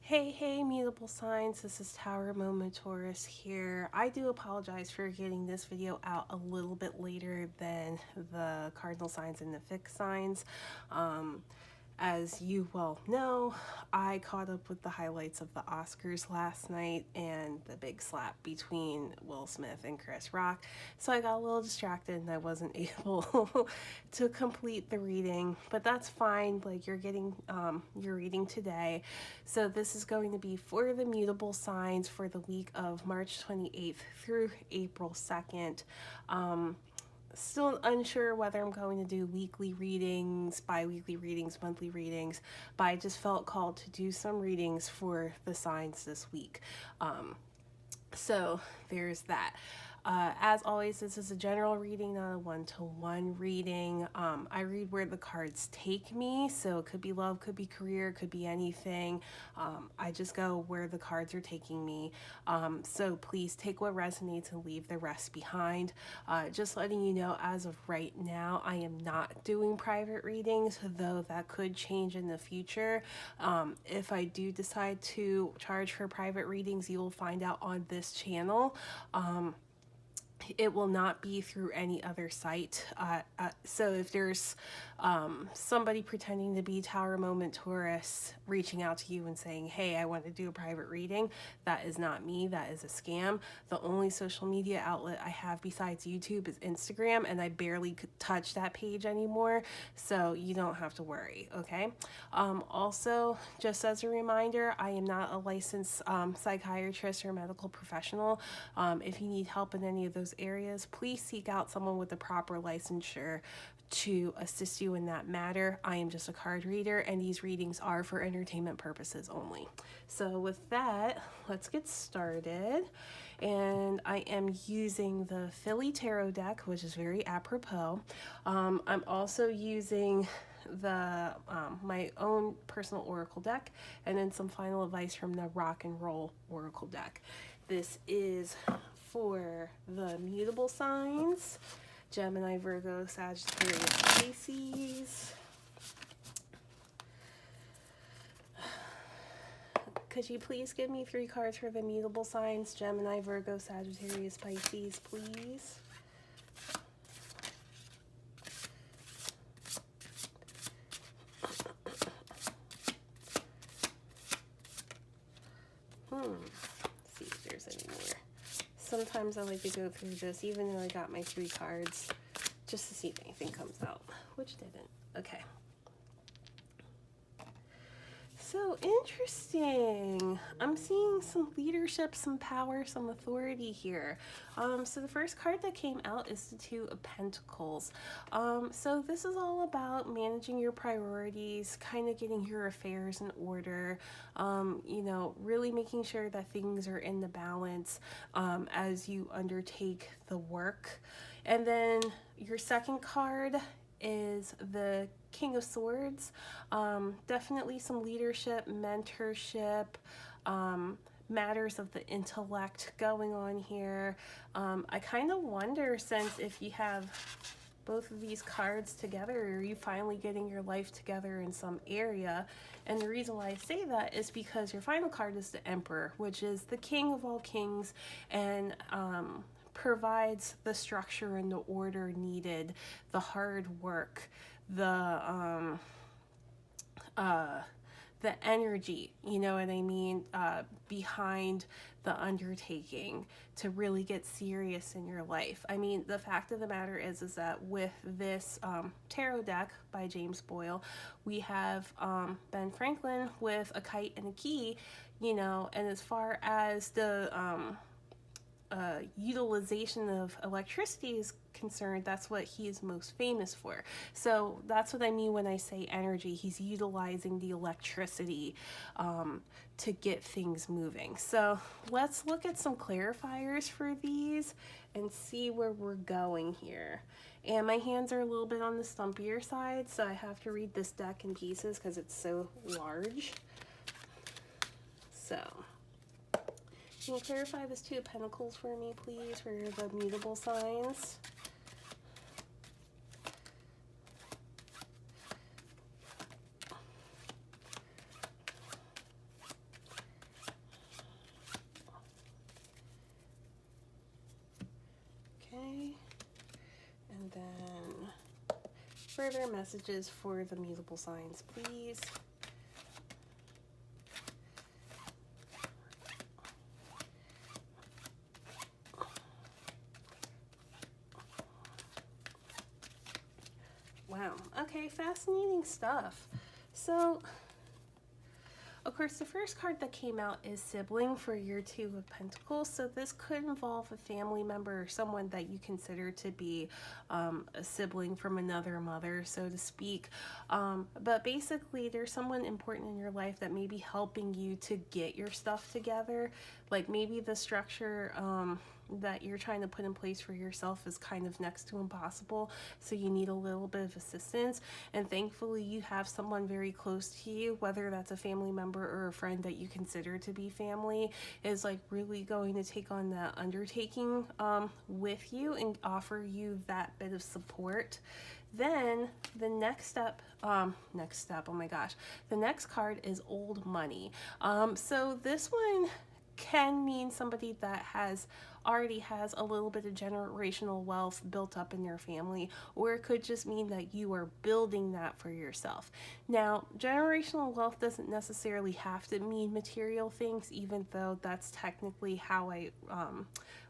Hey, mutable signs, this is Tower Moment Taurus here. I do apologize for getting this video out a little bit later than the cardinal signs and the fixed signs. As you well know, I caught up with the highlights of the Oscars last night and the big slap between Will Smith and Chris Rock. So I got a little distracted and I wasn't able to complete the reading, but that's fine. Like, you're getting your reading today. So this is going to be for the mutable signs for the week of March 28th through April 2nd. Still unsure whether I'm going to do weekly readings, bi-weekly readings, monthly readings, but I just felt called to do some readings for the signs this week. So there's that. As always, this is a general reading, not a one-to-one reading. I read where the cards take me, so it could be love, could be career, could be anything. I just go where the cards are taking me. So please take what resonates and leave the rest behind. Just letting you know, as of right now, I am not doing private readings, though that could change in the future. If I do decide to charge for private readings, you will find out on this channel. It will not be through any other site. So if there's somebody pretending to be Tower Moment Taurus reaching out to you and saying, hey, I want to do a private reading, that is not me. That is a scam. The only social media outlet I have besides YouTube is Instagram, and I barely could touch that page anymore, so you don't have to worry, okay? Also, just as a reminder, I am not a licensed psychiatrist or medical professional. If you need help in any of those areas, please seek out someone with the proper licensure to assist you in that matter. I am just a card reader, and these readings are for entertainment purposes only. So with that, let's get started. And I am using the Philly Tarot deck, which is very apropos. I'm also using the my own personal oracle deck, and then some final advice from the Rock and Roll oracle deck. This is for the mutable signs: Gemini, Virgo, Sagittarius, Pisces. Could you please give me 3 cards for the mutable signs: Gemini, Virgo, Sagittarius, Pisces, please? See if there's any more. Sometimes I like to go through this, even though I got my 3 cards, just to see if anything comes out, which didn't. Okay. So interesting. I'm seeing some leadership, some power, some authority here. So the first card that came out is the 2 of Pentacles. So this is all about managing your priorities, kind of getting your affairs in order, you know, really making sure that things are in the balance as you undertake the work. And then your second card is the King of Swords. Definitely some leadership, mentorship, matters of the intellect going on here. I kind of wonder, since if you have both of these cards together, are you finally getting your life together in some area? And the reason why I say that is because your final card is the Emperor, which is the king of all kings, and provides the structure and the order needed, the hard work, the energy, you know what I mean, behind the undertaking to really get serious in your life. I mean, the fact of the matter is that with this tarot deck by James Boyle, we have Ben Franklin with a kite and a key, you know, and as far as the utilization of electricity is concerned, that's what he is most famous for. So that's what I mean when I say energy. He's utilizing the electricity to get things moving. So let's look at some clarifiers for these and see where we're going here. And my hands are a little bit on the stumpier side, so I have to read this deck in pieces because it's so large. So can you clarify this 2 of Pentacles for me, please, for the mutable signs? Further messages for the mutable signs, please. Wow. Okay, fascinating stuff. So, of course, the first card that came out is sibling for your Two of Pentacles. So this could involve a family member or someone that you consider to be a sibling from another mother, so to speak. But basically, there's someone important in your life that may be helping you to get your stuff together. Like maybe the structure that you're trying to put in place for yourself is kind of next to impossible, so you need a little bit of assistance, and thankfully you have someone very close to you, whether that's a family member or a friend that you consider to be family, is like really going to take on that undertaking with you and offer you that bit of support. Then the next step, oh my gosh, the next card is old money. So this one can mean somebody that already has a little bit of generational wealth built up in their family, or it could just mean that you are building that for yourself. Now, generational wealth doesn't necessarily have to mean material things, even though that's technically how I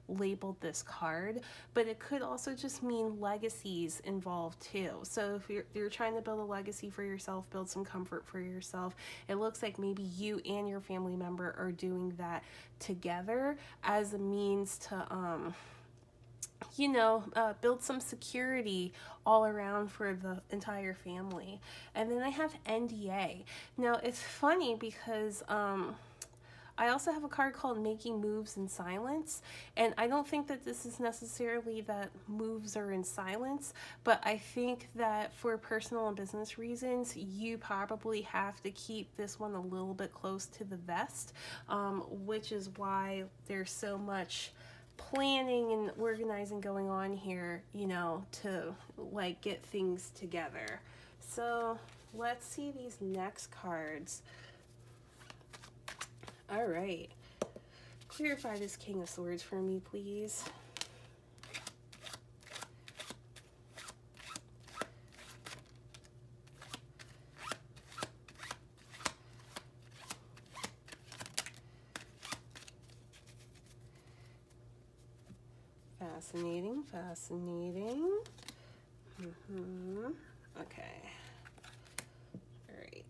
labeled this card, but it could also just mean legacies involved too. So if you're trying to build a legacy for yourself, build some comfort for yourself, it looks like maybe you and your family member are doing that together as a means to build some security all around for the entire family. And then I have NDA. Now it's funny because I also have a card called Making Moves in Silence, and I don't think that this is necessarily that moves are in silence, but I think that for personal and business reasons, you probably have to keep this one a little bit close to the vest, which is why there's so much planning and organizing going on here, to like get things together. So let's see these next cards. All right, clarify this King of Swords for me, please. Fascinating, fascinating. Okay. All right.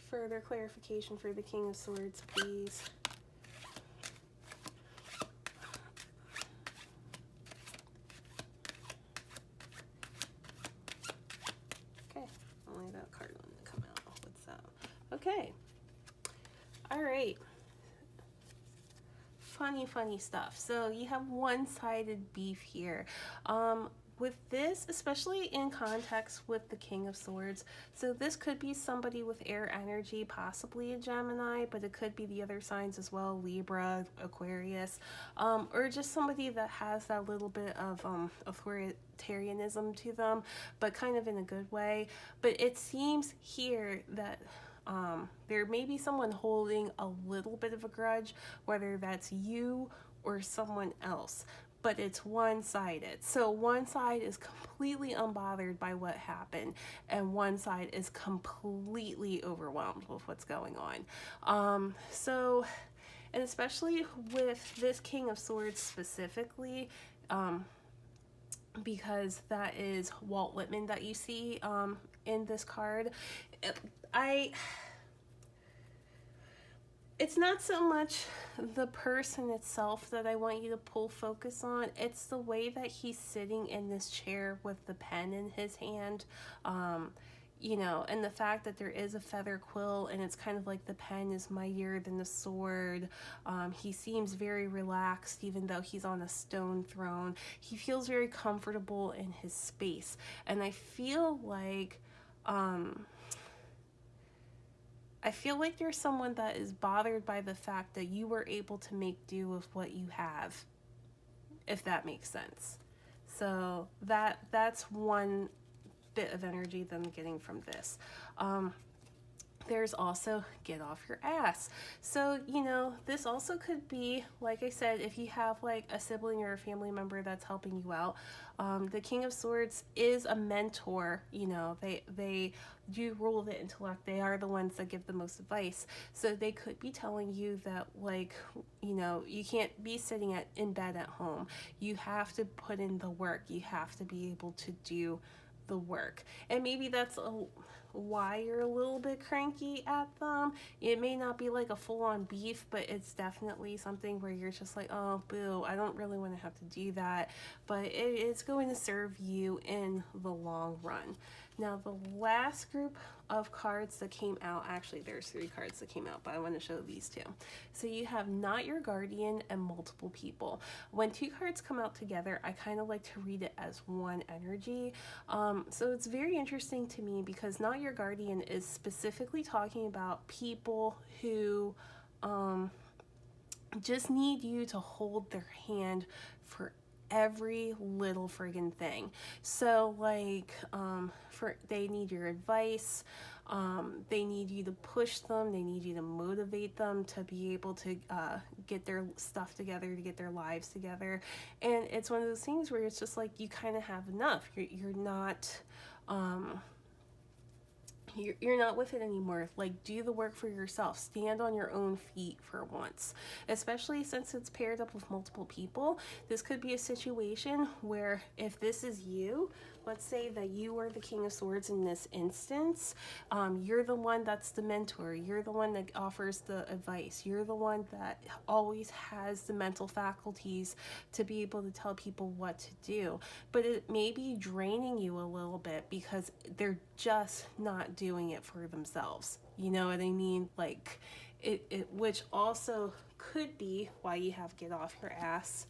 Further clarification for the King of Swords, please. Okay, only that card wanted to come out. What's up? Okay. All right. Funny stuff. So you have one-sided beef here. With this, especially in context with the King of Swords, so this could be somebody with air energy, possibly a Gemini, but it could be the other signs as well, Libra, Aquarius, or just somebody that has that little bit of authoritarianism to them, but kind of in a good way. But it seems here that there may be someone holding a little bit of a grudge, whether that's you or someone else, but it's one-sided. So one side is completely unbothered by what happened, and one side is completely overwhelmed with what's going on. And especially with this King of Swords specifically, because that is Walt Whitman that you see in this card, it's not so much the person itself that I want you to pull focus on. It's the way that he's sitting in this chair with the pen in his hand, and the fact that there is a feather quill, and it's kind of like the pen is mightier than the sword. He seems very relaxed, even though he's on a stone throne. He feels very comfortable in his space, and I feel like there's someone that is bothered by the fact that you were able to make do with what you have, if that makes sense. So that's one bit of energy that I'm getting from this. There's also get off your ass. So, you know, this also could be, like I said, if you have like a sibling or a family member that's helping you out. The King of Swords is a mentor. You know, they do rule the intellect. They are the ones that give the most advice. So they could be telling you that, like, you know, you can't be sitting in bed at home. You have to put in the work. You have to be able to do the work. And maybe that's why you're a little bit cranky at them. It may not be like a full-on beef, but it's definitely something where you're just like, oh boo, I don't really want to have to do that, but it's going to serve you in the long run. Now the last group of cards that came out, actually there's 3 cards that came out, but I want to show these 2. So you have Not Your Guardian and Multiple People. When 2 cards come out together, I kind of like to read it as one energy. So it's very interesting to me because Not Your Guardian is specifically talking about people who just need you to hold their hand for every little friggin' thing. So like they need your advice, they need you to push them, they need you to motivate them to be able to get their stuff together, to get their lives together. And it's one of those things where it's just like you kind of have enough. You're not you're not with it anymore. Like, do the work for yourself. Stand on your own feet for once. Especially since it's paired up with multiple people. This could be a situation where if this is you, let's say that you are the King of Swords in this instance, you're the one that's the mentor. You're the one that offers the advice. You're the one that always has the mental faculties to be able to tell people what to do. But it may be draining you a little bit because they're just not doing it for themselves. You know what I mean? Like, which also could be why you have get off your ass.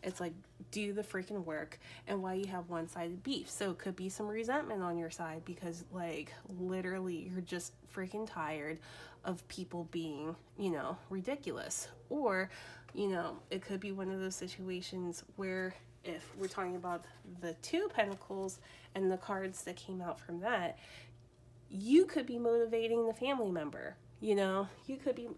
It's like, do the freaking work, and why you have one-sided beef. So it could be some resentment on your side because, like, literally you're just freaking tired of people being, you know, ridiculous. Or, you know, it could be one of those situations where if we're talking about the 2 of Pentacles and the cards that came out from that, you could be motivating the family member. You know, you could be,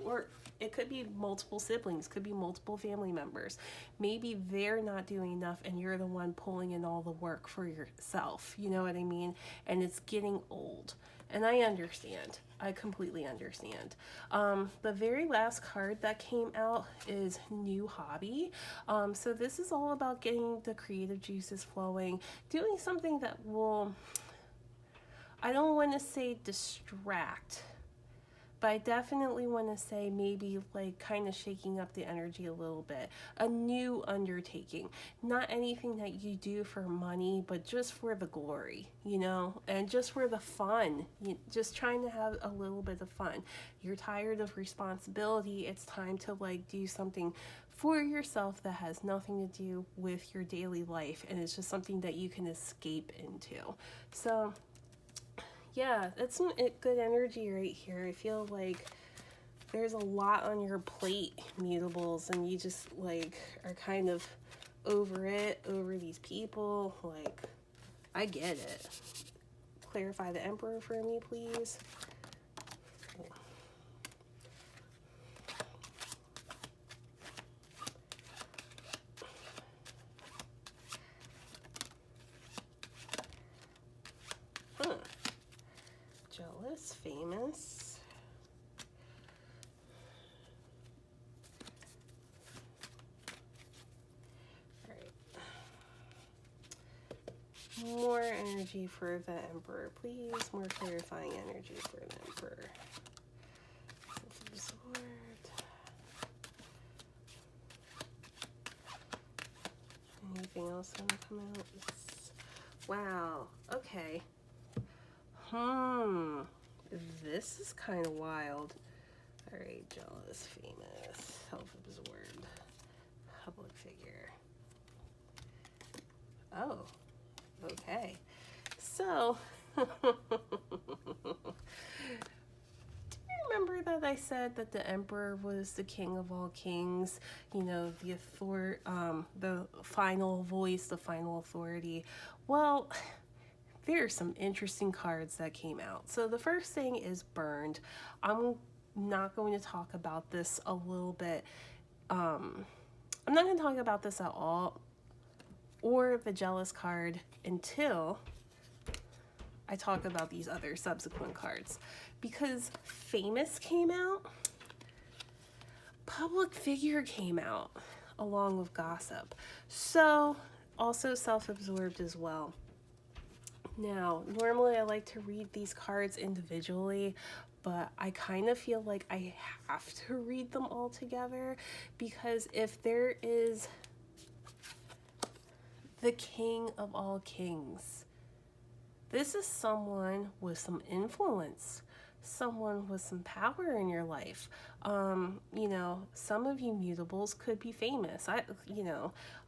or it could be multiple siblings, could be multiple family members. Maybe they're not doing enough and you're the one pulling in all the work for yourself. You know what I mean? And it's getting old. And I understand. I completely understand. The very last card that came out is New Hobby. So this is all about getting the creative juices flowing, doing something that will, I don't want to say distract, but I definitely want to say maybe like kind of shaking up the energy a little bit. A new undertaking. Not anything that you do for money, but just for the glory, you know, and just for the fun. Just trying to have a little bit of fun. You're tired of responsibility. It's time to like do something for yourself that has nothing to do with your daily life. And it's just something that you can escape into. So yeah, that's some good energy right here. I feel like there's a lot on your plate, Mutables, and you just like are kind of over it, over these people. Like, I get it. Clarify the Emperor for me, please. Huh. Jealous, famous. More energy for the Emperor, please. More clarifying energy for the Emperor. Sword. Anything else want to come out? Yes. Wow. Okay. This is kind of wild. All right, jealous, famous, self-absorbed, public figure. Oh. Okay, so do you remember that I said that the Emperor was the king of all kings? You know, the final voice, the final authority. Well, there are some interesting cards that came out. So the first thing is Burned. I'm not going to talk about this a little bit. I'm not going to talk about this at all, or the Jealous card, until I talk about these other subsequent cards. Because Famous came out, Public Figure came out, along with Gossip. So, also Self-Absorbed as well. Now, normally I like to read these cards individually, but I kind of feel like I have to read them all together, because if there is the King of all kings, this is someone with some influence, someone with some power in your life. You know, some of you mutables could be famous.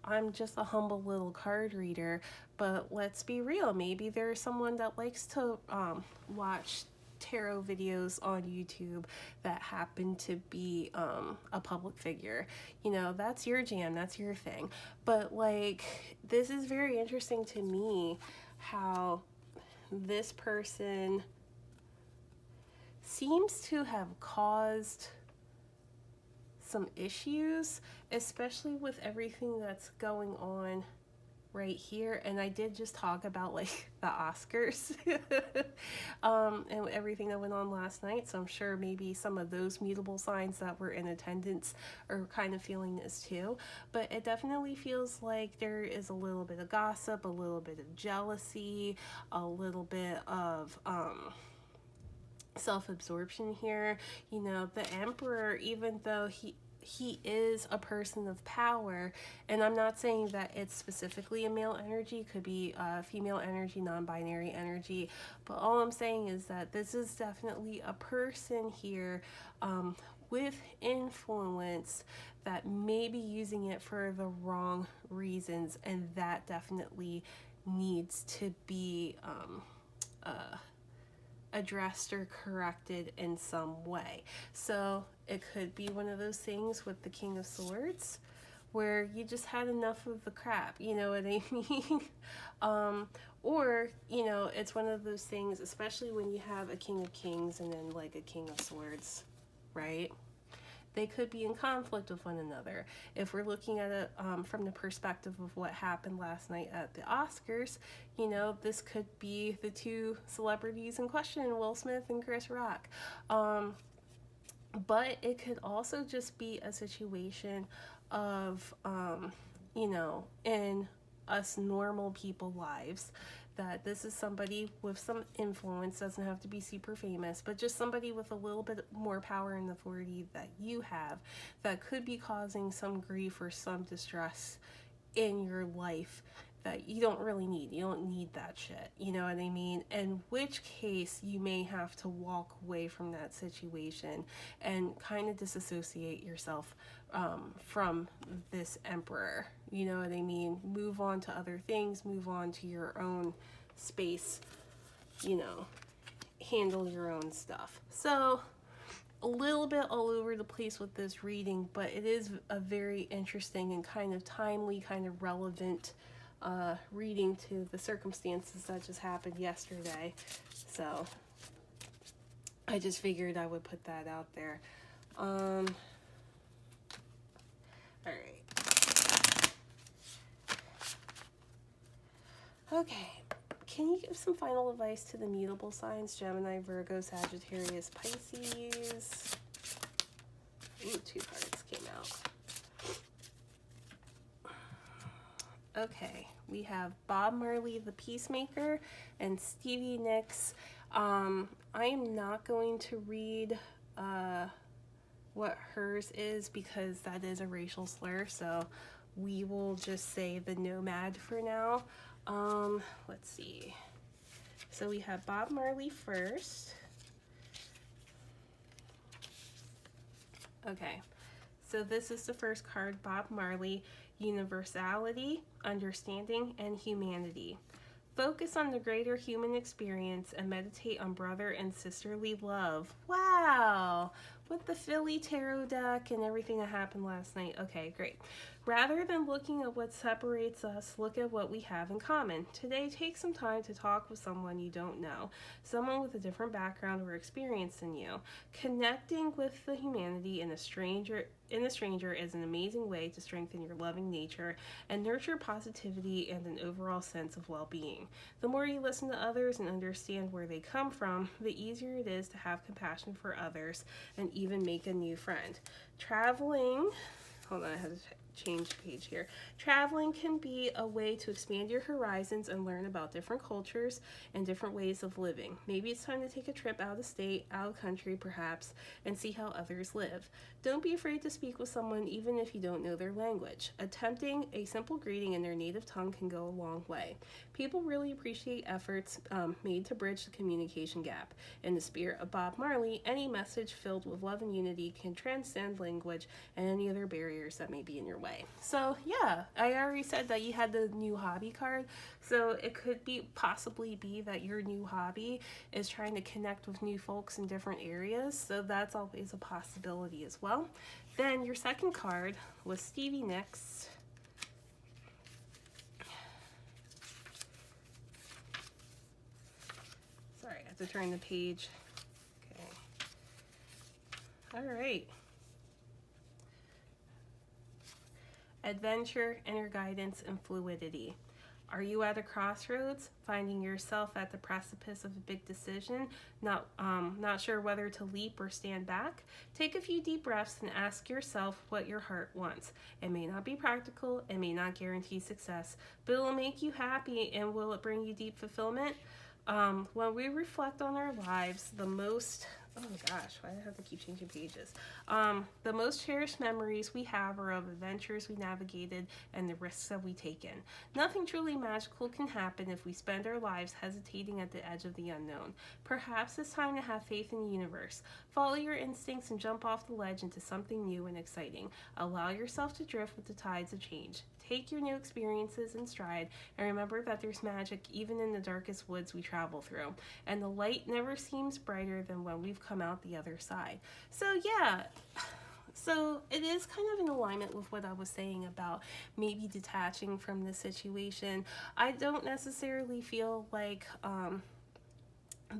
I'm just a humble little card reader, but let's be real. Maybe there's someone that likes to watch tarot videos on YouTube that happen to be a public figure. You know, that's your jam, that's your thing. But like, this is very interesting to me, how this person seems to have caused some issues, especially with everything that's going on right here. And I did just talk about like the Oscars and everything that went on last night, so I'm sure maybe some of those mutable signs that were in attendance are kind of feeling this too. But it definitely feels like there is a little bit of gossip, a little bit of jealousy, a little bit of self-absorption here. You know, the Emperor, even though he is a person of power, and I'm not saying that it's specifically a male energy, could be female energy, non-binary energy, but all I'm saying is that this is definitely a person here with influence that may be using it for the wrong reasons, and that definitely needs to be addressed or corrected in some way. So it could be one of those things with the King of Swords where you just had enough of the crap, you know what I mean? Or, you know, it's one of those things, especially when you have a King of Kings and then like a King of Swords, right? They could be in conflict with one another. If we're looking at it from the perspective of what happened last night at the Oscars, you know, this could be the two celebrities in question, Will Smith and Chris Rock. But it could also just be a situation of, you know, in us normal people lives, that this is somebody with some influence, doesn't have to be super famous, but just somebody with a little bit more power and authority that you have, that could be causing some grief or some distress in your life that you don't really need. You don't need that shit, you know what I mean? In which case you may have to walk away from that situation and kind of disassociate yourself from this Emperor, you know what I mean? Move on to other things, move on to your own space, you know, handle your own stuff. So a little bit all over the place with this reading, but it is a very interesting and kind of timely, kind of relevant reading to the circumstances that just happened yesterday. So I just figured I would put that out there. All right. Okay. Can you give some final advice to the mutable signs? Gemini, Virgo, Sagittarius, Pisces. Ooh, 2 cards came out. Okay, we have Bob Marley, the Peacemaker, and Stevie Nicks. I am not going to read what hers is, because that is a racial slur, so we will just say the Nomad for now. Let's see. So we have Bob Marley first. Okay, so this is the first card, Bob Marley: universality, understanding, and humanity. Focus on the greater human experience and meditate on brother and sisterly love. Wow! With the Philly tarot deck and everything that happened last night. Okay, great. Rather than looking at what separates us, look at what we have in common. Today, take some time to talk with someone you don't know, someone with a different background or experience than you. Connecting with the humanity in a stranger is an amazing way to strengthen your loving nature and nurture positivity and an overall sense of well-being. The more you listen to others and understand where they come from, the easier it is to have compassion for others and even make a new friend. Traveling, hold on, I have to change the page here. Traveling can be a way to expand your horizons and learn about different cultures and different ways of living. Maybe it's time to take a trip out of state, out of country perhaps, and see how others live. Don't be afraid to speak with someone even if you don't know their language. Attempting a simple greeting in their native tongue can go a long way. People really appreciate efforts made to bridge the communication gap. In the spirit of Bob Marley, any message filled with love and unity can transcend language and any other barriers that may be in your way. So yeah, I already said that you had the new hobby card, so it could possibly be that your new hobby is trying to connect with new folks in different areas, so that's always a possibility as well. Then your second card was Stevie Nicks. Sorry, I have to turn the page. Okay. All right. Adventure, inner guidance, and fluidity. Are you at a crossroads, finding yourself at the precipice of a big decision, not sure whether to leap or stand back? Take a few deep breaths and ask yourself what your heart wants. It may not be practical, it may not guarantee success, but it will make you happy, and will it bring you deep fulfillment? When we reflect on our lives, oh gosh, why do I have to keep changing pages? The most cherished memories we have are of adventures we navigated and the risks that we taken. Nothing truly magical can happen if we spend our lives hesitating at the edge of the unknown. Perhaps it's time to have faith in the universe. Follow your instincts and jump off the ledge into something new and exciting. Allow yourself to drift with the tides of change. Take your new experiences in stride and remember that there's magic even in the darkest woods we travel through. And the light never seems brighter than when we've come out the other side. So yeah, so it is kind of in alignment with what I was saying about maybe detaching from the situation. I don't necessarily feel like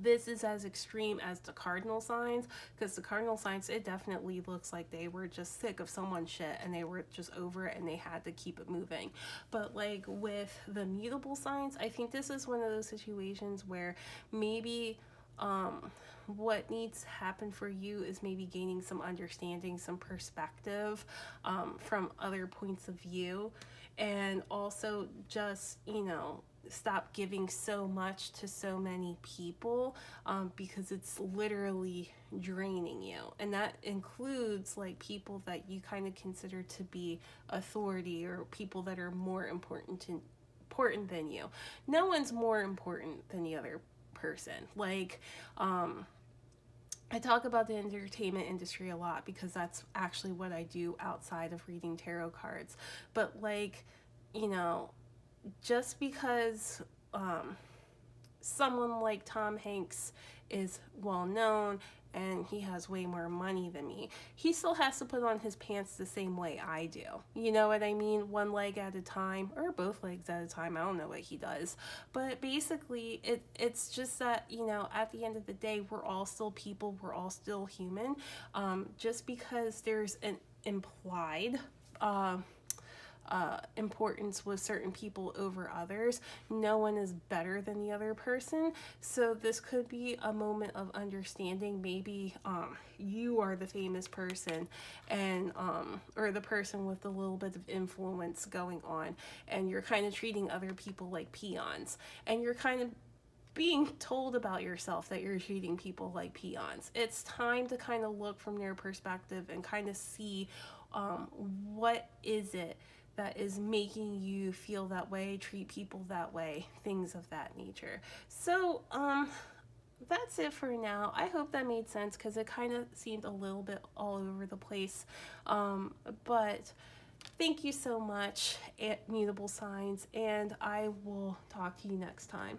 this is as extreme as the cardinal signs, because the cardinal signs, it definitely looks like they were just sick of someone's shit and they were just over it and they had to keep it moving. But like with the mutable signs, I think this is one of those situations where maybe what needs to happen for you is maybe gaining some understanding, some perspective from other points of view, and also just, stop giving so much to so many people because it's literally draining you. And that includes like people that you kind of consider to be authority or people that are more important than you. No one's more important than the other person. Like I talk about the entertainment industry a lot because that's actually what I do outside of reading tarot cards. But like, just because someone like Tom Hanks is well known and he has way more money than me, he still has to put on his pants the same way I do. You know what I mean? One leg at a time, or both legs at a time. I don't know what he does. But basically, it's just that, at the end of the day, we're all still people. We're all still human. Just because there's an implied importance with certain people over others, no one is better than the other person. So this could be a moment of understanding. Maybe you are the famous person and or the person with a little bit of influence going on, and you're kind of treating other people like peons, and you're kind of being told about yourself that you're treating people like peons. It's time to kind of look from their perspective and kind of see what is it that is making you feel that way, treat people that way, things of that nature. So that's it for now. I hope that made sense because it kind of seemed a little bit all over the place. But Thank you so much, Mutable Signs, and I will talk to you next time.